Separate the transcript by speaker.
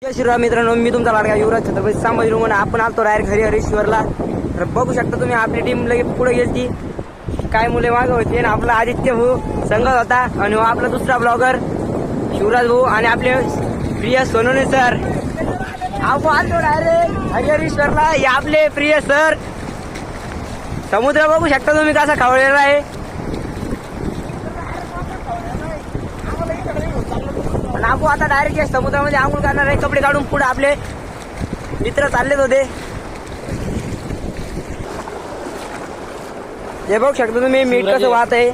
Speaker 1: जय श्रीराम मित्रांनो, मी तुमचा लाडका युवराज छत्रपती संभाजीराव म्हणून आपण आलतो डायरेक्ट हरिहरेश्वरला. तर बघू शकता तुम्ही आपली टीम लगे पुढे गेलती. काय मुले मागे होते आणि आपला आदित्य भाऊ संघात होता आणि आपला दुसरा ब्लॉगर शिवराज भाऊ आणि आपले प्रिय सोनवणे सर. आपण आलतो डायरेक्ट हरिहरेश्वरला. हे आपले प्रिय सर. समुद्र बघू शकता तुम्ही कसा खवळलेला आहे. पण आपण आता डायरेक्ट समुद्रामध्ये आंघोळ करणार आहे. कपडे काढून पुढे आपले मित्र चाललेच होते. हे बघू शकता तुम्ही मीठ कसं वाहत आहे.